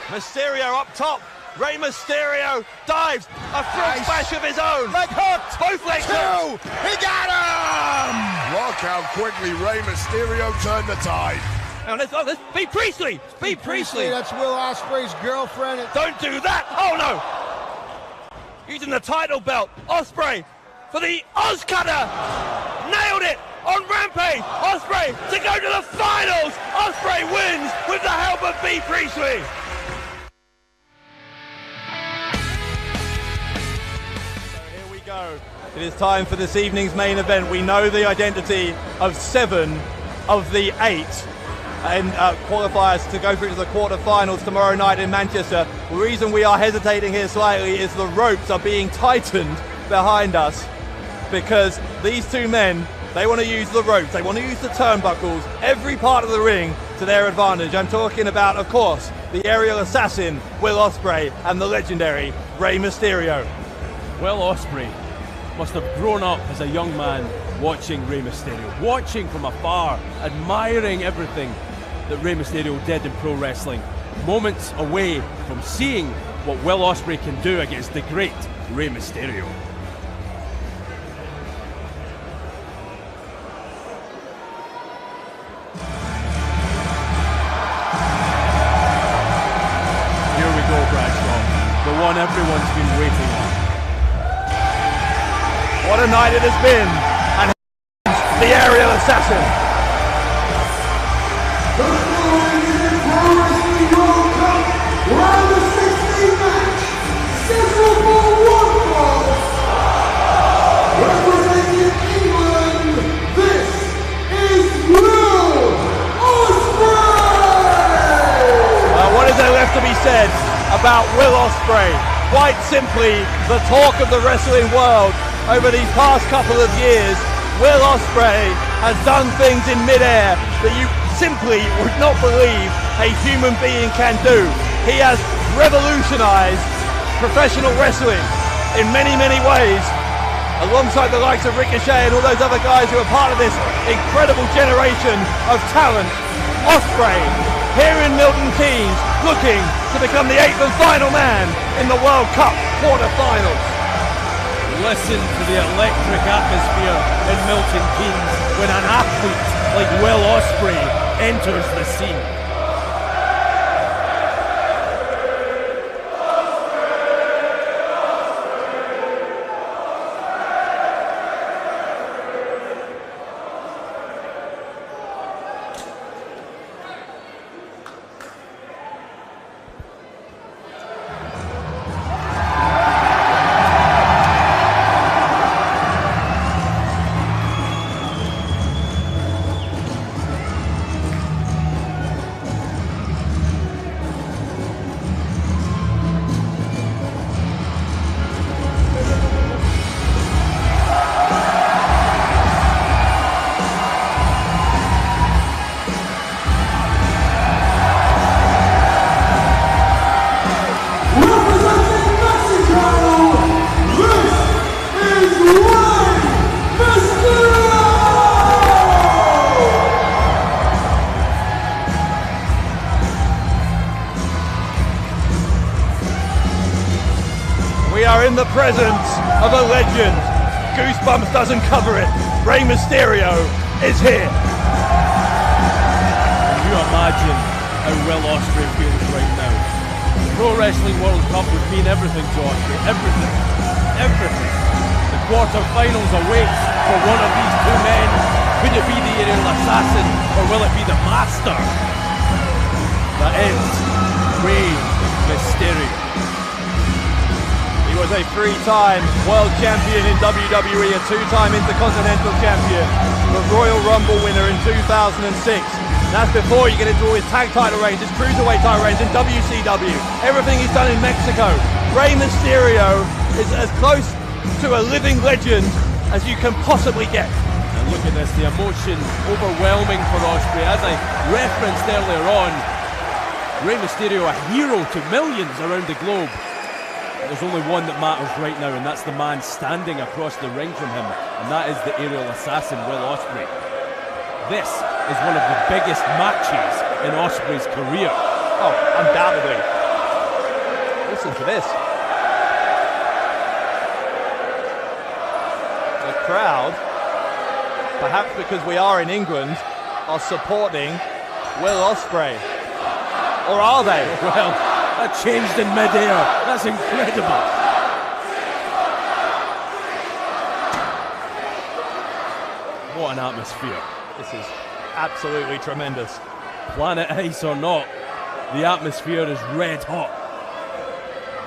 Mysteryo up top. Rey Mysterio dives. A front smash of his own. Leg hooked. Both legs hooked. He got him! Look how quickly Rey Mysterio turned the tide. Now let's be Priestley. Be Priestley. That's Will Ospreay's girlfriend. Don't do that. Oh no. Using the title belt. Ospray for the Ozcutter. Nailed it on Rampage. Ospray to go to the finals. Ospray wins with the help of B. Priestley. It is time for this evening's main event. We know the identity of 7 of the 8 and qualifiers to go through to the quarterfinals tomorrow night in Manchester. The reason we are hesitating here slightly is the ropes are being tightened behind us because these two men, they want to use the ropes, they want to use the turnbuckles, every part of the ring to their advantage. I'm talking about, of course, the aerial assassin, Will Ospreay, and the legendary Rey Mysterio. Will Ospreay must have grown up as a young man watching Rey Mysterio, watching from afar, admiring everything that Rey Mysterio did in pro wrestling. Moments away from seeing what Will Ospreay can do against the great Rey Mysterio. Here we go, Bradshaw, the one everyone's been waiting on. What a night it has been, and the aerial assassin. Round of 16 match, scheduled for one fall. Representing England, this is Will Ospreay! What is there left to be said about Will Ospreay? Quite simply, the talk of the wrestling world. Over these past couple of years, Will Ospreay has done things in midair that you simply would not believe a human being can do. He has revolutionized professional wrestling in many, many ways, alongside the likes of Ricochet and all those other guys who are part of this incredible generation of talent. Ospreay, here in Milton Keynes, looking to become the 8th and final man in the World Cup quarterfinals. Listen to the electric atmosphere in Milton Keynes when an athlete like Will Ospreay enters the scene. In the presence of a legend. Goosebumps doesn't cover it. Rey Mysterio is here. Can you imagine how Will Ospreay feels right now? The Pro Wrestling World Cup would mean everything to Ospreay. Everything. Everything. The quarterfinals awaits for one of these two men. Could it be the aerial assassin or will it be the master? That is Rey Mysterio. He was a 3-time world champion in WWE, a 2-time Intercontinental champion, the Royal Rumble winner in 2006. That's before you get into all his tag title reigns, his cruiserweight title reigns in WCW, everything he's done in Mexico. Rey Mysterio is as close to a living legend as you can possibly get. And look at this, the emotion overwhelming for Ospreay. As I referenced earlier on, Rey Mysterio, a hero to millions around the globe. There's only one that matters right now, and that's the man standing across the ring from him, and that is the aerial assassin, Will Ospreay. This is one of the biggest matches in Osprey's career. Oh, undoubtedly. Listen to this. The crowd, perhaps because we are in England, are supporting Will Ospray. Or are they? Well, that changed in mid-air. That's incredible. What an atmosphere. This is absolutely tremendous. Planet Ice or not, the atmosphere is red hot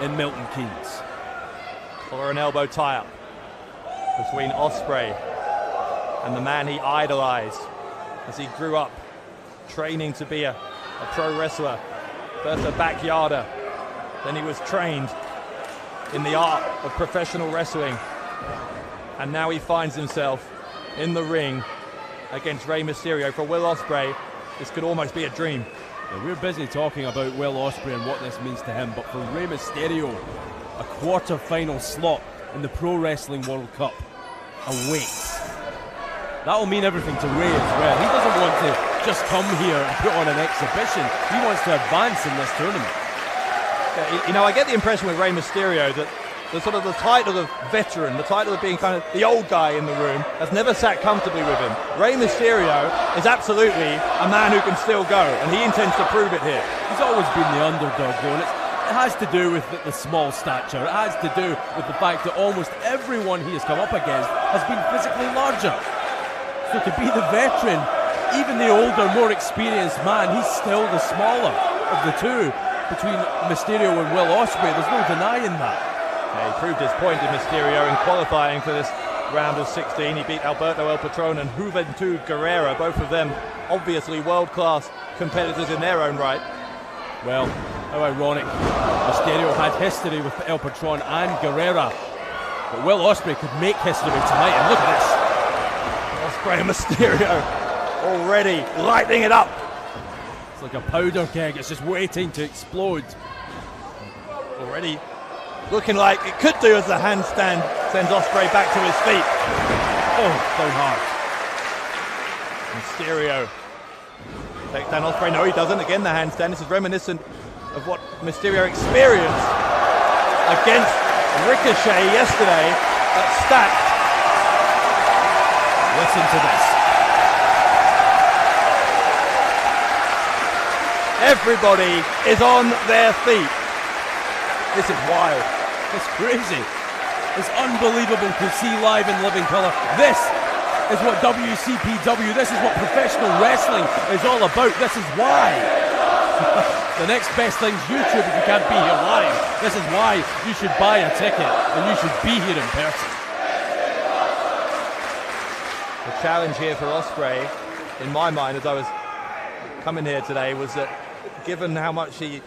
in Milton Keynes. Collar and elbow tie-up between Ospray and the man he idolized as he grew up training to be a pro wrestler. First a backyarder, then he was trained in the art of professional wrestling, and now he finds himself in the ring against Rey Mysterio. For Will Ospray, this could almost be a dream. Yeah, we're busy talking about Will Ospray and what this means to him, but for Rey Mysterio, a quarter-final slot in the Pro Wrestling World Cup awaits. That'll mean everything to Rey as well. He doesn't want to just come here and put on an exhibition. He wants to advance in this tournament. Yeah, you know, I get the impression with Rey Mysterio that the sort of the title of veteran, the title of being kind of the old guy in the room, has never sat comfortably with him. Rey Mysterio is absolutely a man who can still go, and he intends to prove it here. He's always been the underdog, though, and it has to do with the small stature. It has to do with the fact that almost everyone he has come up against has been physically larger. So to be the veteran, even the older, more experienced man, he's still the smaller of the two between Mysterio and Will Ospray. There's no denying that. Yeah, he proved his point in Mysterio in qualifying for this round of 16. He beat Alberto El Patron and Juventud Guerrera, both of them obviously world-class competitors in their own right. Well, how ironic. Mysterio had history with El Patron and Guerrera, but Will Ospray could make history tonight, and look at this. Ospray and Mysterio already lighting it up. It's like a powder keg, it's just waiting to explode. Already looking like it could do as the handstand sends Ospray back to his feet. Oh, down hard. Mysterio takes down Ospray. No, he doesn't. Again, the handstand. This is reminiscent of what Mysterio experienced against Ricochet yesterday at Stacked. Listen to this. Everybody is on their feet. This is wild. It's crazy. It's unbelievable to see live in living colour. This is what WCPW, this is what professional wrestling is all about. This is why. The next best thing's YouTube if you can't be here live. This is why you should buy a ticket and you should be here in person. The challenge here for Ospray, in my mind, as I was coming here today, was that given how much of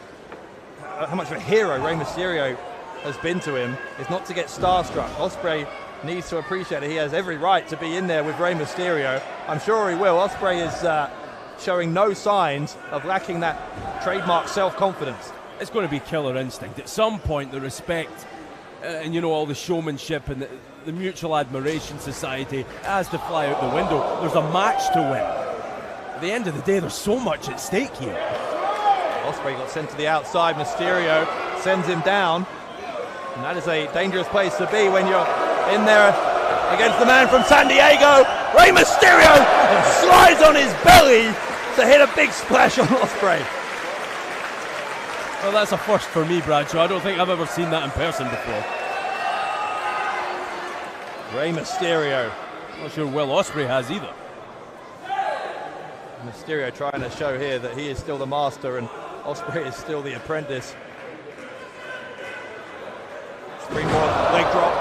a hero Rey Mysterio has been to him, is not to get starstruck. Ospray needs to appreciate that he has every right to be in there with Rey Mysterio. I'm sure he will. Ospray is showing no signs of lacking that trademark self-confidence. It's going to be killer instinct. At some point, the respect and, you know, all the showmanship and the mutual admiration society has to fly out the window. There's a match to win. At the end of the day, there's so much at stake here. Ospray got sent to the outside. Mysterio sends him down. And that is a dangerous place to be when you're in there against the man from San Diego. Rey Mysterio slides on his belly to hit a big splash on Ospray. Well, that's a first for me, Bradshaw. I don't think I've ever seen that in person before. Rey Mysterio. Not sure Will Ospray has either. Mysterio trying to show here that he is still the master and Ospray is still the apprentice. Springboard, leg drop,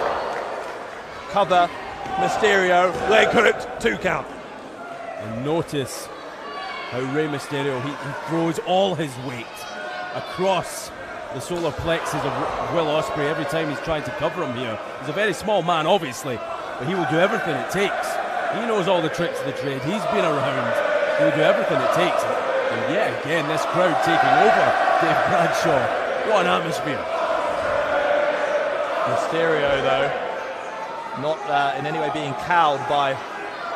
cover, Mysterio, leg hooked, 2 count. And notice how Rey Mysterio, he throws all his weight across the solar plexus of Will Ospray every time he's trying to cover him here. He's a very small man, obviously, but he will do everything it takes. He knows all the tricks of the trade. He's been around. He'll do everything it takes. And yet again, this crowd taking over Dave Bradshaw. What an atmosphere. Mysterio, though, not in any way being cowed by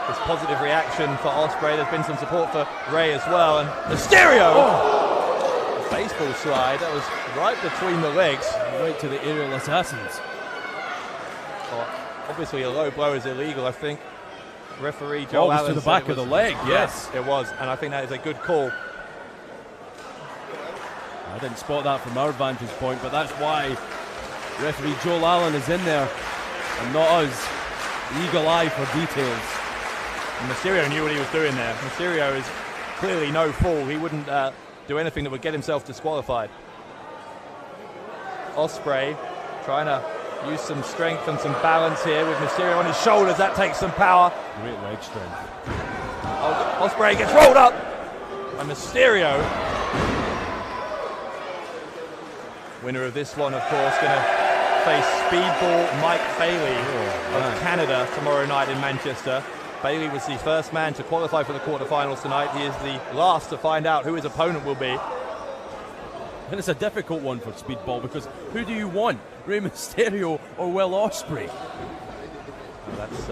this positive reaction for Ospray. There's been some support for Ray as well, and Mysteryo! Oh. Baseball slide, that was right between the legs. Right to the aerial assassins. Oh, obviously a low blow is illegal, I think. Referee Joel Allen to the back of the leg, yes. It was, and I think that is a good call. I didn't spot that from our vantage point, but that's why referee Joel Allen is in there and not us. Eagle eye for details. And Mysteryo knew what he was doing there. Mysteryo is clearly no fool. He wouldn't do anything that would get himself disqualified. Ospray trying to use some strength and some balance here with Mysteryo on his shoulders. That takes some power. Great leg strength. Ospray gets rolled up by Mysteryo. Winner of this one, of course, going to face Speedball Mike Bailey of Canada tomorrow night in Manchester. Bailey was the first man to qualify for the quarterfinals tonight. He is the last to find out who his opponent will be. And it's a difficult one for Speedball because who do you want? Rey Mysterio or Will Ospray? Well, that's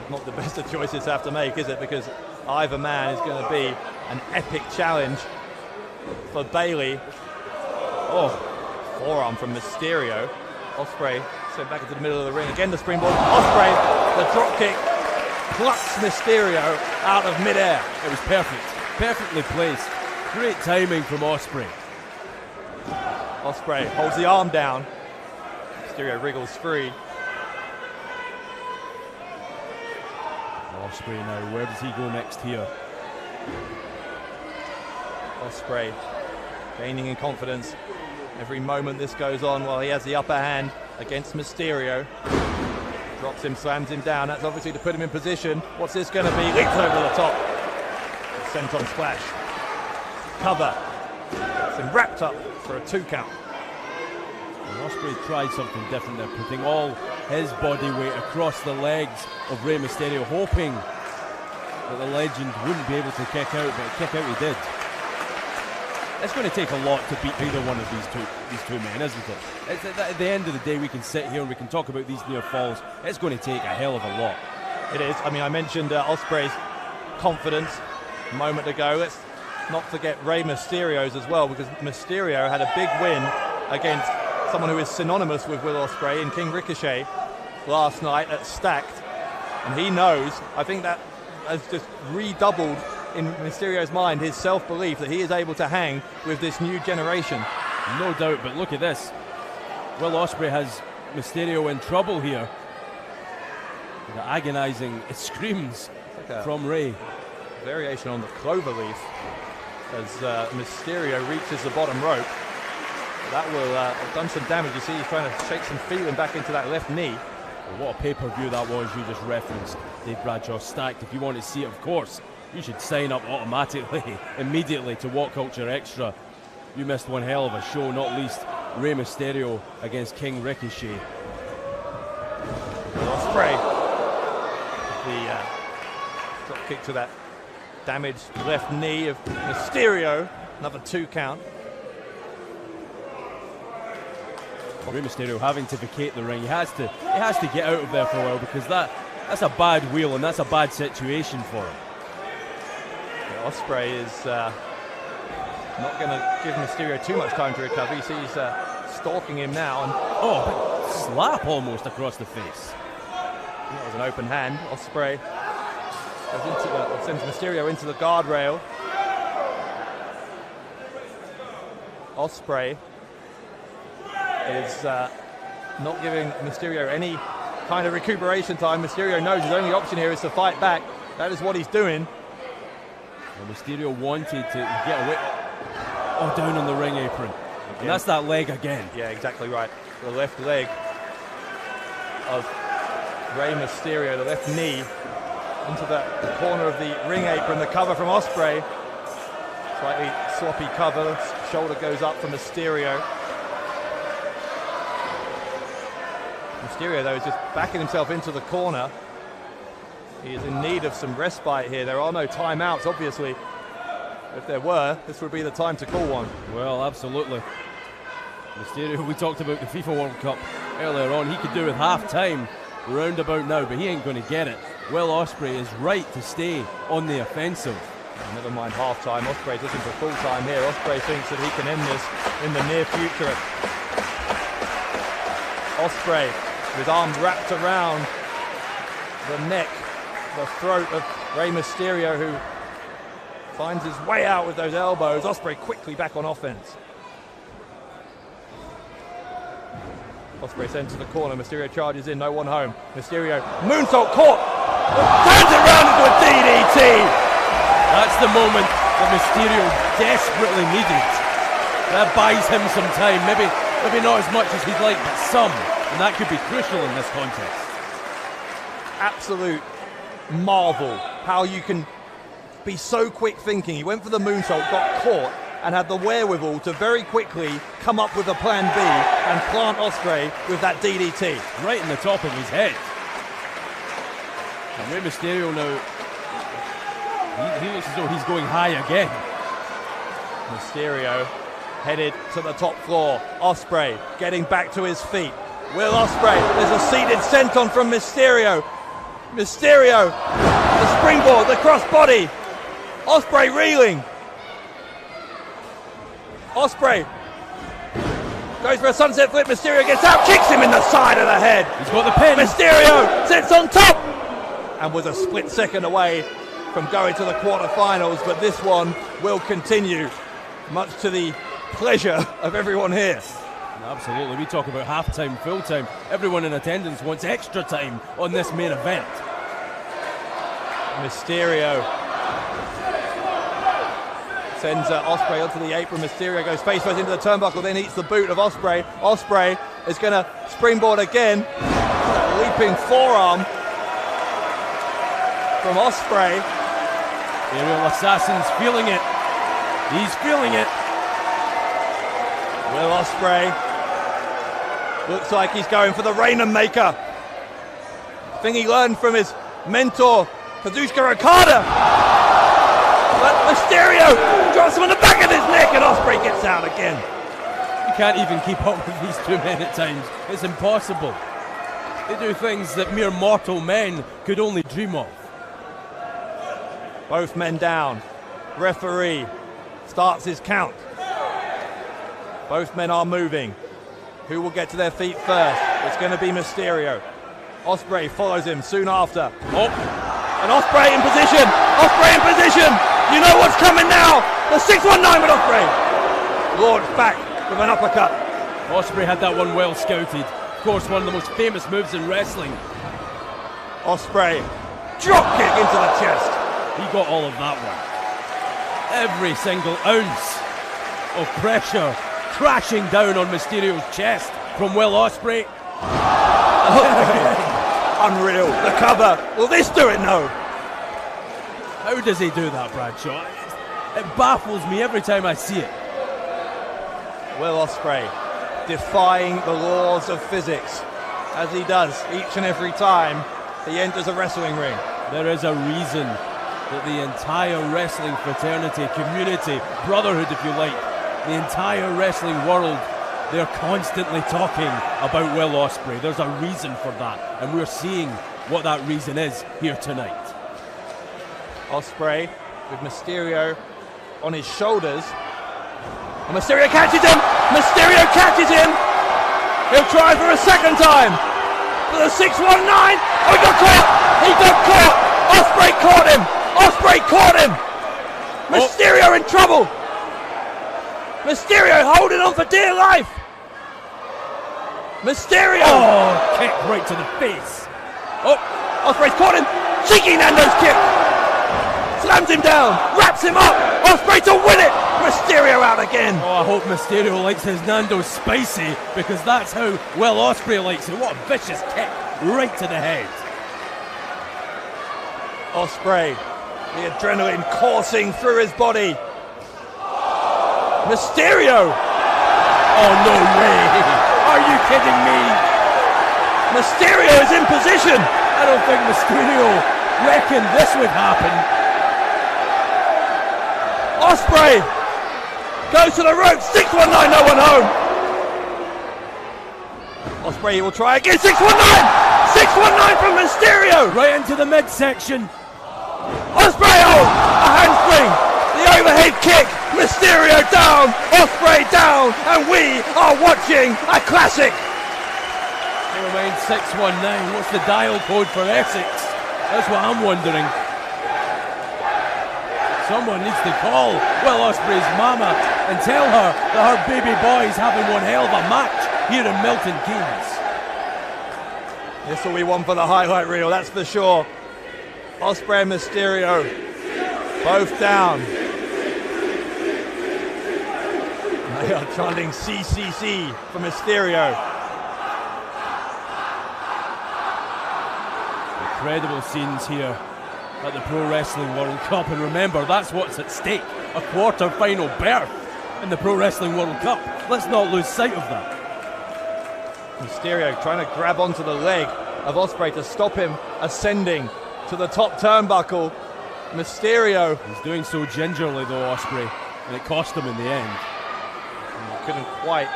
not the best of choices to have to make, is it? Because either man is going to be an epic challenge for Bailey. Oh, forearm from Mysteryo. Ospray sent back into the middle of the ring. Again, the springboard. Ospray, the drop kick, plucks Mysteryo out of midair. It was perfect. Perfectly placed. Great timing from Ospray. Ospray holds the arm down. Mysteryo wriggles free. Ospray now, where does he go next here? Ospray gaining in confidence every moment this goes on while he has the upper hand against Mysteryo. Drops him, slams him down. That's obviously to put him in position. What's this going to be? Licked over the top. Senton splash. Cover. It's him wrapped up for a 2 count. And Ospray tried something different there, putting all his body weight across the legs of Rey Mysterio, hoping that the legend wouldn't be able to kick out, but kick out he did. It's going to take a lot to beat either one of these two men, isn't it? At the end of the day, we can sit here and we can talk about these near falls. It's going to take a hell of a lot. It is. I mean, I mentioned Osprey's confidence a moment ago. Let's not forget Rey Mysterio's as well, because Mysterio had a big win against someone who is synonymous with Will Ospray in King Ricochet last night at Stacked. And he knows, I think that has just redoubled in Mysterio's mind his self-belief that he is able to hang with this new generation. No doubt, but look at this. Will Ospray has Mysterio in trouble here. The agonizing screams from Rey. Variation on the clover leaf as Mysterio reaches the bottom rope. That will have done some damage. You see he's trying to shake some feeling back into that left knee. Well, what a pay-per-view that was you just referenced. Dave Bradshaw Stacked. If you want to see it, of course, you should sign up automatically, immediately to What Culture Extra. You missed one hell of a show, not least Rey Mysterio against King Ricochet. Ospray, the drop kick to that damaged left knee of Mysterio. Another 2 count. Rey Mysterio having to vacate the ring. He has to get out of there for a while, because that's a bad wheel and that's a bad situation for him. Ospray is not going to give Mysterio too much time to recover. You see he's stalking him now. And slap almost across the face. That was an open hand. Ospray sends Mysterio into the guardrail. Ospray is not giving Mysterio any kind of recuperation time. Mysterio knows his only option here is to fight back. That is what he's doing. Well, Mysterio wanted to get away. Oh, down on the ring apron. And that's that leg again. Yeah, exactly right. The left leg of Rey Mysterio, the left knee, into the corner of the ring apron. The cover from Ospray. Slightly sloppy cover. Shoulder goes up from Mysterio. Mysterio, though, is just backing himself into the corner. He is in need of some respite here. There are no timeouts, obviously. If there were, this would be the time to call one. Well, absolutely. Mysterio, we talked about the FIFA World Cup earlier on. He could do with half time roundabout now, but he ain't going to get it. Will Ospray is right to stay on the offensive. Never mind half-time. Osprey's looking for full-time here. Osprey thinks that he can end this in the near future. Ospray, with his arms wrapped around the neck, the throat of Rey Mysterio, who finds his way out with those elbows. Ospray quickly back on offense. Osprey sent to the corner. Mysterio charges in. No one home. Mysterio moonsault caught. Turns it around into a DDT. That's the moment that Mysterio desperately needed. That buys him some time. Maybe not as much as he'd like, but some. And that could be crucial in this contest. Absolute marvel how you can be so quick thinking. He went for the moonsault, got caught, and had the wherewithal to very quickly come up with a plan B and plant Ospray with that DDT. Right in the top of his head. And Rey Mysterio now, he looks as though he's going high again. Mysterio headed to the top floor. Ospray getting back to his feet. Will Ospray, there's a seated senton from Mysterio. Mysterio, the springboard, the crossbody. Ospray reeling. Osprey goes for a sunset flip. Mysterio gets out, kicks him in the side of the head. He's got the pin. Mysterio sits on top and was a split second away from going to the quarterfinals, but this one will continue, much to the pleasure of everyone here. Absolutely. We talk about half-time, full-time. Everyone in attendance wants extra time on this main event. Mysterio sends Osprey onto the apron. Mysterio goes face first into the turnbuckle, then eats the boot of Osprey. Osprey is going to springboard again. Leaping forearm from Osprey. Aerial Assassin's feeling it. He's feeling it. Will Osprey looks like he's going for the Rainmaker. Thing he learned from his mentor, Kazuchika Okada. But Mysterio drops him on the back of his neck and Osprey gets out again. You can't even keep up with these two men at times. It's impossible. They do things that mere mortal men could only dream of. Both men down. Referee starts his count. Both men are moving. Who will get to their feet first? It's going to be Mysterio. Osprey follows him soon after. Oh, and Osprey in position. Osprey in position. You know what's coming now. The 619 with Osprey. Lord back with an uppercut. Osprey had that one well scouted. Of course, one of the most famous moves in wrestling. Osprey drop kick into the chest. He got all of that one. Every single ounce of pressure crashing down on Mysterio's chest from Will Ospray. Unreal. The cover. Will this do it? No. How does he do that, Bradshaw? It baffles me every time I see it. Will Ospray defying the laws of physics, as he does each and every time he enters a wrestling ring. There is a reason that the entire wrestling fraternity, community, brotherhood if you like, the entire wrestling world, they're constantly talking about Will Ospray. There's a reason for that, and we're seeing what that reason is here tonight. Ospray with Mysterio on his shoulders. And Mysterio catches him! Mysterio catches him! He'll try for a second time! For the 619! Oh, he got caught! He got caught! Ospray caught him! Ospray caught him! Mysterio in trouble! Mysterio holding on for dear life! Mysterio! Oh, kick right to the face! Oh, Osprey's caught him! Cheeky Nando's kick! Slams him down! Wraps him up! Osprey to win it! Mysterio out again! Oh, I hope Mysterio likes his Nando's spicy, because that's how Will Ospray likes it. What a vicious kick right to the head. Ospray, the adrenaline coursing through his body. Mysterio! Oh, no way! Are you kidding me? Mysterio is in position! I don't think Mysterio reckoned this would happen. Ospray goes to the ropes, 619, no one home. Ospray will try again, 619! 619 from Mysteryo. Right into the midsection. Osprey, oh, a handspring. The overhead kick. Mysteryo down. Osprey down. And we are watching a classic. Never mind 619. What's the dial code for Essex? That's what I'm wondering. Someone needs to call Will Osprey's mama and tell her that her baby boy's having one hell of a match here in Milton Keynes. This will be one for the highlight reel, that's for sure. Ospray and Mysteryo both down. They are chanting CCC for Mysteryo. Incredible scenes here at the Pro Wrestling World Cup, and remember, that's what's at stake, a quarter-final berth in the Pro Wrestling World Cup. Let's not lose sight of that. Mysteryo trying to grab onto the leg of Ospray to stop him ascending to the top turnbuckle. Mysteryo. He's doing so gingerly though, Ospray, and it cost him in the end. He couldn't quite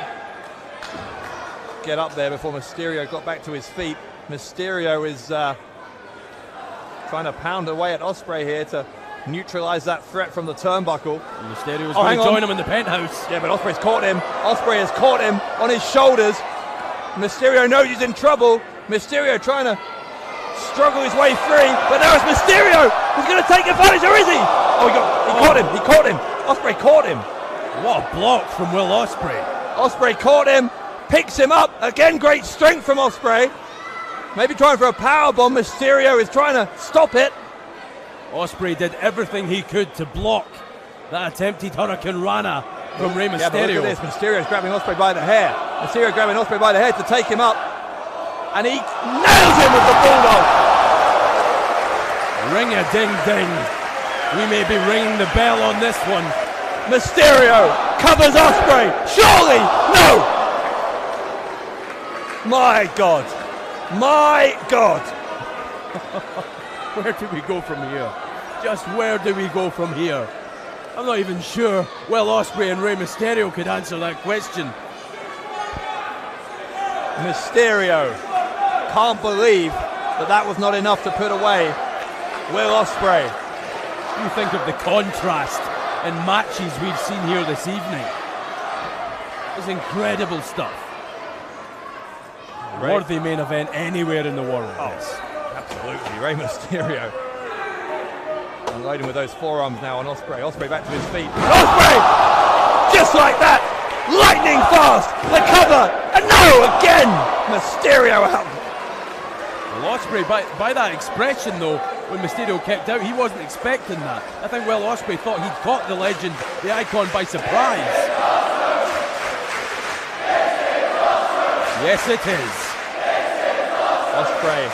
get up there before Mysteryo got back to his feet. Mysteryo is trying to pound away at Ospray here to neutralize that threat from the turnbuckle. And Mysterio's going to join him in the penthouse. Yeah, but Osprey's caught him. Osprey has caught him on his shoulders. Mysteryo knows he's in trouble. Mysteryo trying to struggle his way free, but now it's Mysteryo who's going to take advantage, or is he? Oh, he caught him. Osprey caught him. What a block from Will Ospray. Ospray caught him, picks him up. Again, great strength from Ospray. Maybe trying for a powerbomb. Mysteryo is trying to stop it. Osprey did everything he could to block that attempted Hurricane Rana from Rey Mysteryo. Yeah, but look at this. Mysterio's grabbing Ospray by the hair. Mysterio grabbing Ospray by the head to take him up. And he nails him with the bulldog. Ring-a-ding-ding. We may be ringing the bell on this one. Mysterio covers Ospray. Surely, no. My God. My God. Where do we go from here? Just where do we go from here? I'm not even sure Will Ospray and Rey Mysterio could answer that question. Mysterio can't believe that was not enough to put away Will Ospray. You think of the contrast in matches we've seen here this evening. It's incredible stuff. Right. Worthy main event anywhere in the world. Oh, absolutely. Rey Mysterio unloading with those forearms now on Ospray. Ospray back to his feet. Ospray! Just like that! Lightning fast! The cover! And no! Again! Mysterio out! Well, Ospray, by that expression though, when Mysterio kicked out, he wasn't expecting that. I think Will Ospray thought he'd caught the legend, the icon, by surprise. Yes, it is. Ospray,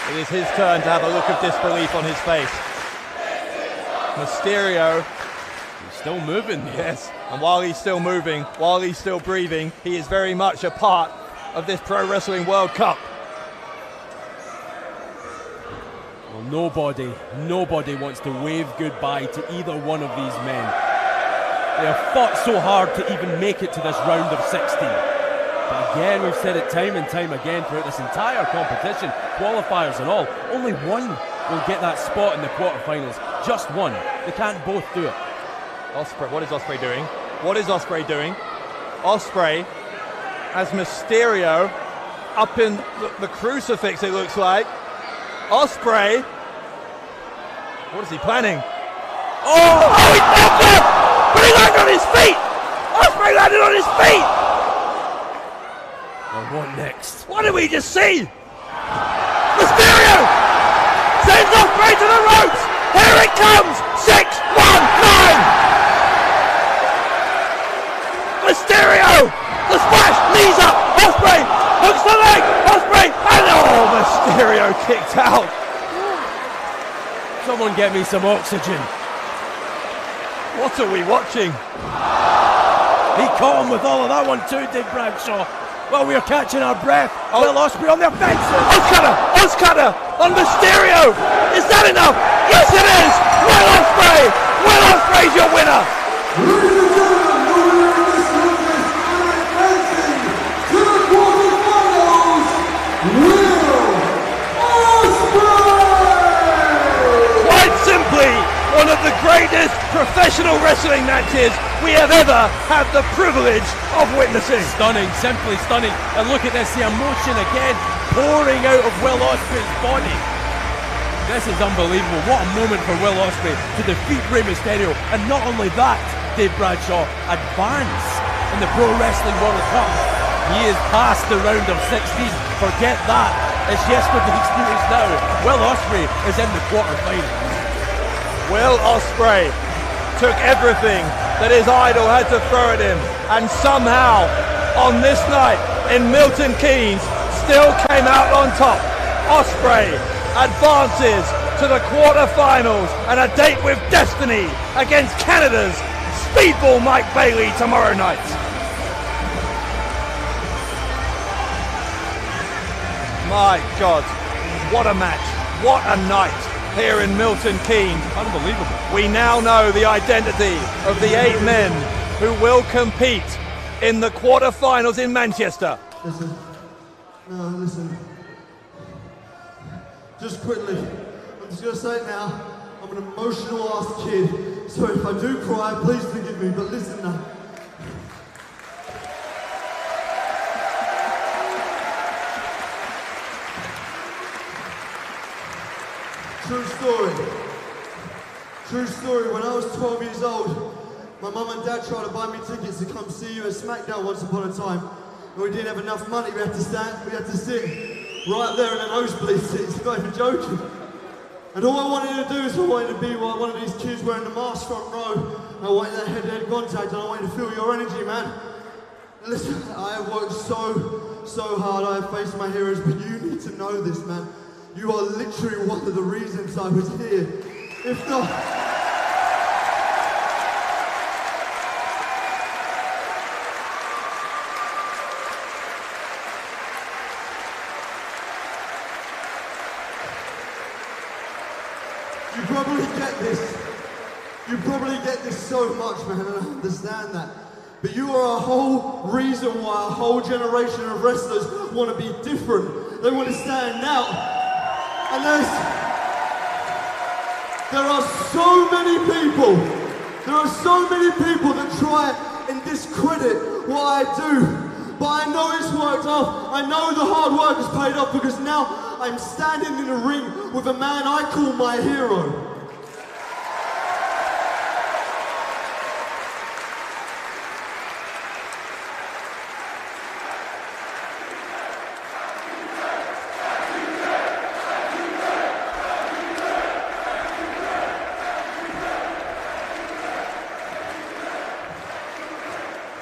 it is his turn to have a look of disbelief on his face. Mysterio, he's still moving. Yes, and while he's still moving, while he's still breathing, he is very much a part of this Pro Wrestling World Cup. Well, nobody wants to wave goodbye to either one of these men. They have fought so hard to even make it to this round of 16. But again, we've said it time and time again throughout this entire competition, qualifiers and all, only one will get that spot in the quarterfinals. Just one. They can't both do it. Ospray, what is Ospray doing? What is Ospray doing? Ospray has Mysterio up in the crucifix, it looks like. Osprey, what is he planning? Oh, he tapped him! But he landed on his feet! Osprey landed on his feet! And what next? What did we just see? Mysterio sends Osprey to the ropes! Here it comes! 6-1-9! Mysterio! The splash! Knees up! Osprey hooks the leg! Osprey! And oh, Mysterio kicked out! Someone get me some oxygen. What are we watching? He caught him with all of that one too, did Bradshaw. Well, we are catching our breath. Will Ospray on the offensive. Oscutter on Mysterio. Is that enough? Yes, it is. Will Ospray. Will Ospray's your winner. To the quarterfinals, Will wrestling matches we have ever had the privilege of witnessing. Stunning, simply stunning. And look at this, the emotion again pouring out of Will Ospreay's body. This is unbelievable. What a moment for Will Ospreay to defeat Rey Mysterio. And not only that, Dave Bradshaw, advance in the Pro Wrestling World Cup. He is past the round of 16. Forget that. It's yesterday's news now. Will Ospreay is in the quarterfinals. Will Ospreay took everything that his idol had to throw at him, and somehow, on this night in Milton Keynes, still came out on top. Ospreay advances to the quarterfinals and a date with destiny against Canada's Speedball Mike Bailey tomorrow night. My God, what a match, what a night here in Milton Keynes. Unbelievable. We now know the identity of the 8 men who will compete in the quarterfinals in Manchester. Listen. Just quickly, I'm just gonna say it now. I'm an emotional ass kid, so if I do cry, please forgive me, but listen now. True story, when I was 12 years old, my mum and dad tried to buy me tickets to come see you at SmackDown once upon a time. And we didn't have enough money, we had to sit right there in the nosebleed seats, not even joking. And all I wanted to do is I wanted to be like one of these kids wearing the mask front row. I wanted that head-to-head contact and I wanted to feel your energy, man. And listen, I have worked so hard, I have faced my heroes, but you need to know this, man. You are literally one of the reasons I was here. If not... You probably get this so much, man, and I understand that. But you are a whole reason why a whole generation of wrestlers want to be different. They want to stand out. And there are so many people that try and discredit what I do. But I know it's worked off. I know the hard work has paid off because now I'm standing in a ring with a man I call my hero.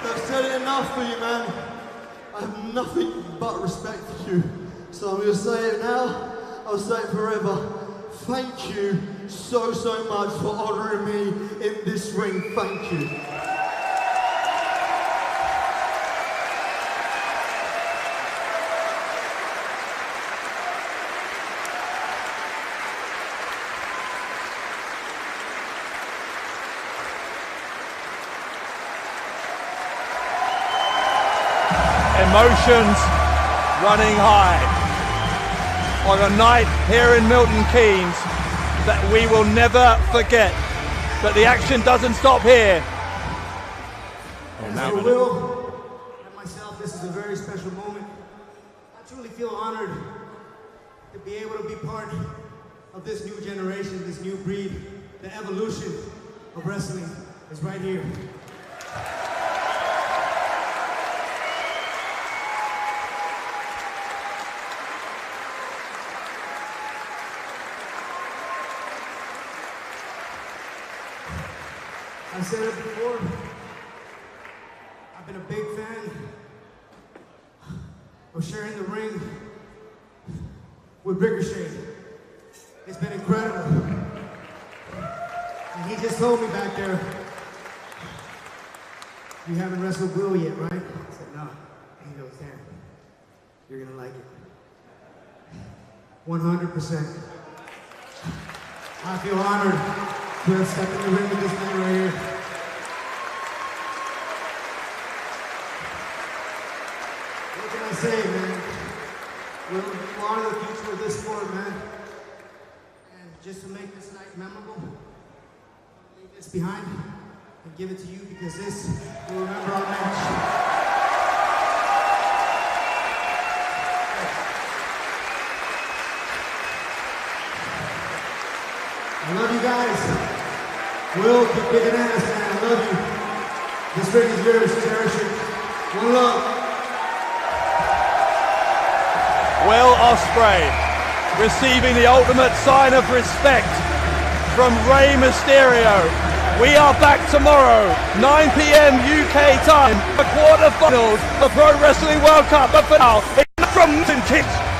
I've said it enough for you, man. I have nothing but respect for you. So I'm going to say it now, I'll say it forever. Thank you so much for honoring me in this ring. Thank you. Emotions running high on a night here in Milton Keynes that we will never forget. But the action doesn't stop here. As I will, and myself, this is a very special moment. I truly feel honored to be able to be part of this new generation, this new breed. The evolution of wrestling is right here. I said it before, I've been a big fan of sharing the ring with Ricochet. It's been incredible. And he just told me back there, you haven't wrestled Will yet, right? I said, no. And he goes, damn, you're gonna like it. 100%. I feel honored to have stepped in the ring with this man right here. What can I say, man? We'll honor the future of this sport, man. And just to make this night memorable, leave this behind. and give it to you because this will remember our match. I love you guys. Will, keep kicking ass, man. I love you. This ring is yours. Cherish it. One love. Will Ospray receiving the ultimate sign of respect from Rey Mysteryo. We are back tomorrow, 9 p.m. UK time, the quarterfinals of Pro Wrestling World Cup. But for now, it's from Kids.